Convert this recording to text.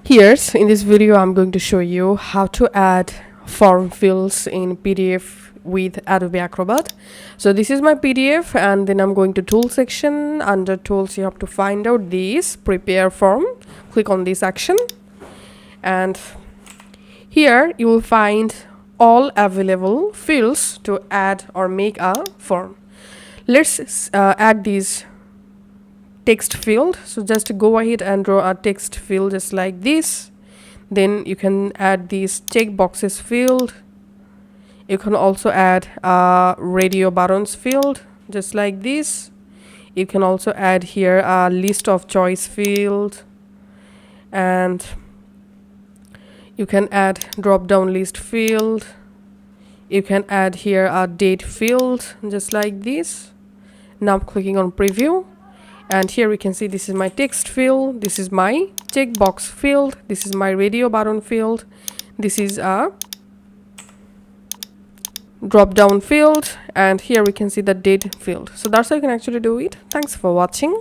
Here's in this video I'm going to show you how to add form fields in PDF with Adobe Acrobat. So this is my PDF, and then I'm going to tool section. Under tools you have to find out this prepare form. Click on this action, and here you will find all available fields to add or make a form. Let's add these text field. So just go ahead and draw a text field just like this. Then you can add these check boxes field. You can also add a radio buttons field just like this. You can also add here a list of choice field, and you can add drop down list field. You can add here a date field just like this. Now I'm clicking on preview, and here we can see this is my text field, this is my checkbox field, this is my radio button field, this is a drop down field, and here we can see the date field. So that's how you can actually do it. Thanks for watching.